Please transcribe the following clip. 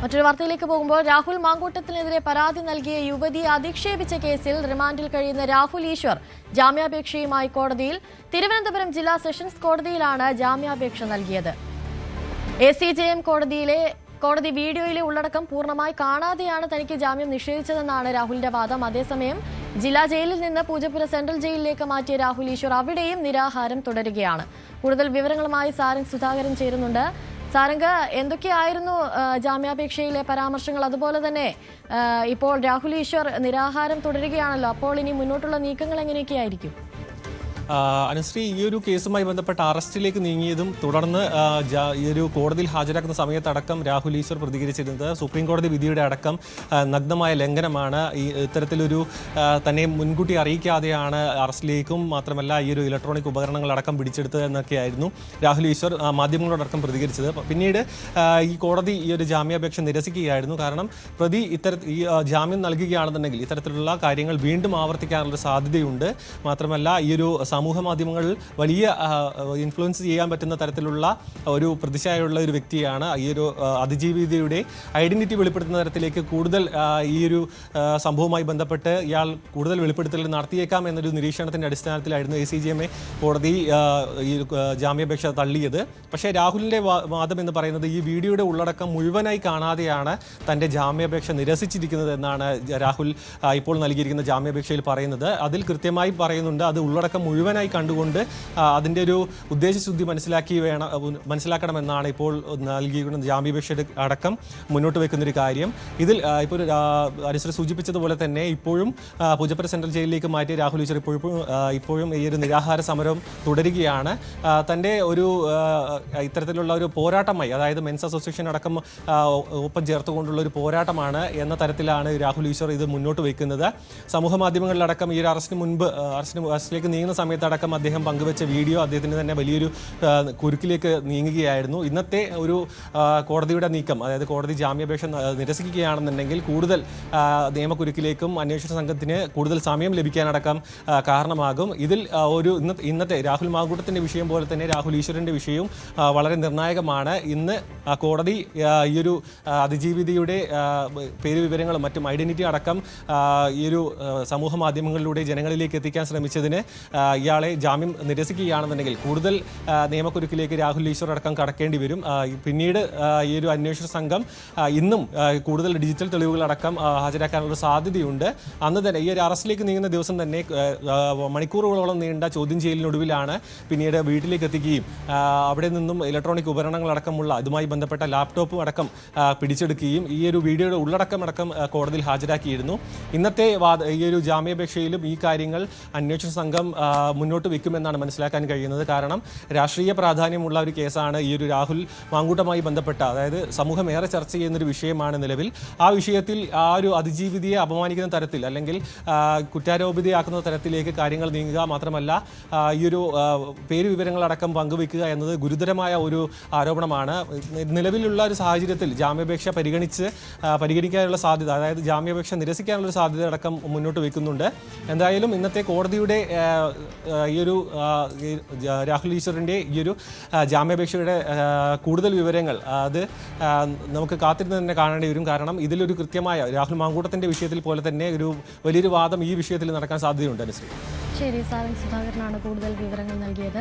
മറ്റൊരു വാർത്തയിലേക്ക് പോകുമ്പോൾ രാഹുൽ മാങ്കൂട്ടത്തിനെതിരെ പരാതി നൽകിയ യുവതിയെ അധിക്ഷേപിച്ച കേസിൽ റിമാൻഡിൽ കഴിയുന്ന രാഹുൽ ഈശ്വർ ജാമ്യാപേക്ഷയുമായി കോടതിയിൽ. തിരുവനന്തപുരം ജില്ലാ സെഷൻസ് കോടതിയിലാണ് ജാമ്യാപേക്ഷ നൽകിയത്. ACJM കോടതി വീഡിയോയിലെ ഉള്ളടക്കം പൂർണ്ണമായി കാണാതെയാണ് തനിക്ക് ജാമ്യം നിഷേധിച്ചതെന്നാണ് രാഹുലിന്റെ വാദം. അതേസമയം ജില്ലാ ജയിലിൽ നിന്ന് പൂജപ്പുര സെൻട്രൽ ജയിലിലേക്ക് മാറ്റിയ രാഹുൽ ഈശ്വർ അവിടെയും നിരാഹാരം തുടരുകയാണ്. കൂടുതൽ വിവരങ്ങളുമായി സാരംഗ് സുധാകരൻ ചേരുന്നുണ്ട്. സാരംഗ്, എന്തൊക്കെയായിരുന്നു ജാമ്യാപേക്ഷയിലെ പരാമർശങ്ങൾ? അതുപോലെ തന്നെ ഇപ്പോൾ രാഹുൽ ഈശ്വർ നിരാഹാരം തുടരുകയാണല്ലോ, അപ്പോൾ ഇനി മുന്നോട്ടുള്ള നീക്കങ്ങൾ എങ്ങനെയൊക്കെയായിരിക്കും? അനുശ്രീ, ഈ ഒരു കേസുമായി ബന്ധപ്പെട്ട അറസ്റ്റിലേക്ക് നീങ്ങിയതും തുടർന്ന് ഈ ഒരു കോടതിയിൽ ഹാജരാക്കുന്ന സമയത്തടക്കം രാഹുൽ ഈശ്വർ പ്രതികരിച്ചിരുന്നത് സുപ്രീം കോടതി വിധിയുടെ അടക്കം നഗ്നമായ ലംഘനമാണ്. ഇത്തരത്തിലൊരു തന്നെ മുൻകൂട്ടി അറിയിക്കാതെയാണ് അറസ്റ്റിലേക്കും മാത്രമല്ല ഈ ഒരു ഇലക്ട്രോണിക് ഉപകരണങ്ങളടക്കം പിടിച്ചെടുത്തത് എന്നൊക്കെയായിരുന്നു രാഹുൽ ഈശ്വർ മാധ്യമങ്ങളോടക്കം പ്രതികരിച്ചത്. പിന്നീട് ഈ കോടതി ഈ ഒരു ജാമ്യാപേക്ഷ നിരസിക്കുകയായിരുന്നു. കാരണം പ്രതി ഈ ജാമ്യം നൽകുകയാണെന്നുണ്ടെങ്കിൽ ഇത്തരത്തിലുള്ള കാര്യങ്ങൾ വീണ്ടും ആവർത്തിക്കാനുള്ള സാധ്യതയുണ്ട്. മാത്രമല്ല ഈ ഒരു സമൂഹ മാധ്യമങ്ങളിൽ വലിയ ഇൻഫ്ലുവൻസ് ചെയ്യാൻ പറ്റുന്ന തരത്തിലുള്ള ഒരു പ്രതിച്ഛായുള്ള ഒരു വ്യക്തിയാണ്. ഈ ഒരു അതിജീവിതയുടെ ഐഡന്റിറ്റി വെളിപ്പെടുത്തുന്ന തരത്തിലേക്ക് കൂടുതൽ ഈ ഒരു സംഭവവുമായി ബന്ധപ്പെട്ട് ഇയാൾ കൂടുതൽ വെളിപ്പെടുത്തൽ നടത്തിയേക്കാം എന്നൊരു നിരീക്ഷണത്തിന്റെ അടിസ്ഥാനത്തിലായിരുന്നു ACJM കോടതി ഈ ജാമ്യാപേക്ഷ തള്ളിയത്. പക്ഷേ രാഹുലിന്റെ വാദം എന്ന് പറയുന്നത് ഈ വീഡിയോയുടെ ഉള്ളടക്കം മുഴുവനായി കാണാതെയാണ് തന്റെ ജാമ്യാപേക്ഷ നിരസിച്ചിരിക്കുന്നത് എന്നാണ് രാഹുൽ ഇപ്പോൾ നൽകിയിരിക്കുന്ന ജാമ്യാപേക്ഷയിൽ പറയുന്നത്. അതിൽ കൃത്യമായി പറയുന്നുണ്ട്, അത് ഉള്ളടക്കം മുഴുവനായി കണ്ടുകൊണ്ട് അതിൻ്റെ ഒരു ഉദ്ദേശശുദ്ധി മനസ്സിലാക്കണമെന്നാണ് ഇപ്പോൾ നൽകിയിരിക്കുന്ന ജാമ്യാപേക്ഷയുടെ അടക്കം മുന്നോട്ട് വെക്കുന്നൊരു കാര്യം. ഇതിൽ ഇപ്പോൾ അനുശ്രീ സൂചിപ്പിച്ചതുപോലെ തന്നെ ഇപ്പോഴും പൂജപ്പുര സെൻട്രൽ ജയിലിലേക്ക് മാറ്റിയ രാഹുൽ ഈശ്വർ ഇപ്പോഴും ഈ ഒരു നിരാഹാര സമരം തുടരുകയാണ്. തൻ്റെ ഒരു ഇത്തരത്തിലുള്ള ഒരു പോരാട്ടമായി, അതായത് മെൻസ് അസോസിയേഷൻ അടക്കം ഒപ്പം ചേർത്തുകൊണ്ടുള്ള ഒരു പോരാട്ടമാണ് എന്ന തരത്തിലാണ് രാഹുൽ ഈശ്വർ ഇത് മുന്നോട്ട് വയ്ക്കുന്നത്. സമൂഹ മാധ്യമങ്ങളിലടക്കം ഈ ഒരു അറസ്റ്റിലേക്ക് നീങ്ങുന്ന സമയത്തടക്കം അദ്ദേഹം പങ്കുവെച്ച വീഡിയോ അദ്ദേഹത്തിന് തന്നെ വലിയൊരു കുരുക്കിലേക്ക് നീങ്ങുകയായിരുന്നു. ഇന്നത്തെ ഒരു കോടതിയുടെ നീക്കം, അതായത് കോടതി ജാമ്യാപേക്ഷ നിരസിക്കുകയാണെന്നുണ്ടെങ്കിൽ കൂടുതൽ നിയമക്കുരുക്കിലേക്കും അന്വേഷണ സംഘത്തിന് കൂടുതൽ സമയം ലഭിക്കാനടക്കം കാരണമാകും. ഇതിൽ ഇന്നത്തെ രാഹുൽ മാങ്കൂട്ടത്തിൻ്റെ വിഷയം പോലെ തന്നെ രാഹുൽ ഈശ്വറിൻ്റെ വിഷയവും വളരെ നിർണായകമാണ്. ഇന്ന് കോടതി ഈ ഒരു അതിജീവിതയുടെ പേര് വിവരങ്ങളും മറ്റും ഐഡന്റിറ്റി അടക്കം ഈ ഒരു സമൂഹ മാധ്യമങ്ങളിലൂടെ ജനങ്ങളിലേക്ക് എത്തിക്കാൻ ശ്രമിച്ചതിന് ഇയാളെ ജാമ്യം നിരസിക്കുകയാണെന്നുണ്ടെങ്കിൽ കൂടുതൽ നിയമക്കുരുക്കിലേക്ക് രാഹുൽ ഈശ്വർ അടക്കം കടക്കേണ്ടി വരും. പിന്നീട് ഈ ഒരു അന്വേഷണ സംഘം ഇന്നും കൂടുതൽ ഡിജിറ്റൽ തെളിവുകളടക്കം ഹാജരാക്കാനുള്ള സാധ്യതയുണ്ട്. അന്ന് തന്നെ ഈ ഒരു അറസ്റ്റിലേക്ക് നീങ്ങുന്ന ദിവസം തന്നെ മണിക്കൂറുകളോളം നീണ്ട ചോദ്യം ചെയ്യലിനൊടുവിലാണ് പിന്നീട് വീട്ടിലേക്ക് എത്തിക്കുകയും അവിടെ നിന്നും ഇലക്ട്രോണിക് ഉപകരണങ്ങളടക്കമുള്ള ഇതുമായി ബന്ധപ്പെട്ട ലാപ്ടോപ്പും അടക്കം പിടിച്ചെടുക്കുകയും ഈ ഒരു വീഡിയോയുടെ ഉള്ളടക്കം അടക്കം കോടതിയിൽ ഹാജരാക്കിയിരുന്നു. ഇന്നത്തെ ഈ ഒരു ജാമ്യാപേക്ഷയിലും ഈ കാര്യങ്ങൾ അന്വേഷണ സംഘം മുന്നോട്ട് വെക്കുമെന്നാണ് മനസ്സിലാക്കാൻ കഴിയുന്നത്. കാരണം രാഷ്ട്രീയ പ്രാധാന്യമുള്ള ഒരു കേസാണ് ഈ ഒരു രാഹുൽ മാങ്കൂട്ടമായി ബന്ധപ്പെട്ട, അതായത് സമൂഹം ഏറെ ചർച്ച ചെയ്യുന്നൊരു വിഷയമാണ് നിലവിൽ. ആ വിഷയത്തിൽ ആ ഒരു അതിജീവിതയെ അപമാനിക്കുന്ന തരത്തിൽ അല്ലെങ്കിൽ കുറ്റാരോപിതയാക്കുന്ന തരത്തിലേക്ക് കാര്യങ്ങൾ നീങ്ങുക മാത്രമല്ല ഈ ഒരു പേര് വിവരങ്ങളടക്കം പങ്കുവെക്കുക എന്നത് ഗുരുതരമായ ഒരു ആരോപണമാണ്. നിലവിലുള്ള ഒരു സാഹചര്യത്തിൽ ജാമ്യാപേക്ഷ പരിഗണിക്കാനുള്ള സാധ്യത, അതായത് ജാമ്യാപേക്ഷ നിരസിക്കാനുള്ള സാധ്യത അടക്കം മുന്നോട്ട് വെക്കുന്നുണ്ട്. എന്തായാലും ഇന്നത്തെ കോടതിയുടെ ഈ ഒരു രാഹുൽ ഈശ്വറിൻ്റെ ഈ ഒരു ജാമ്യാപേക്ഷയുടെ കൂടുതൽ വിവരങ്ങൾ അത് നമുക്ക് കാത്തിരുന്ന് തന്നെ കാണേണ്ടി വരും. കാരണം ഇതിലൊരു കൃത്യമായ രാഹുൽ മാങ്കൂട്ടത്തിൻ്റെ വിഷയത്തിൽ പോലെ തന്നെ ഒരു വലിയൊരു വാദം ഈ വിഷയത്തിൽ നടക്കാൻ സാധ്യതയുണ്ട്. അനുശ്രീ, ശരി, സാരംഗ് സുധാകരനാണ് കൂടുതൽ വിവരങ്ങൾ നൽകിയത്.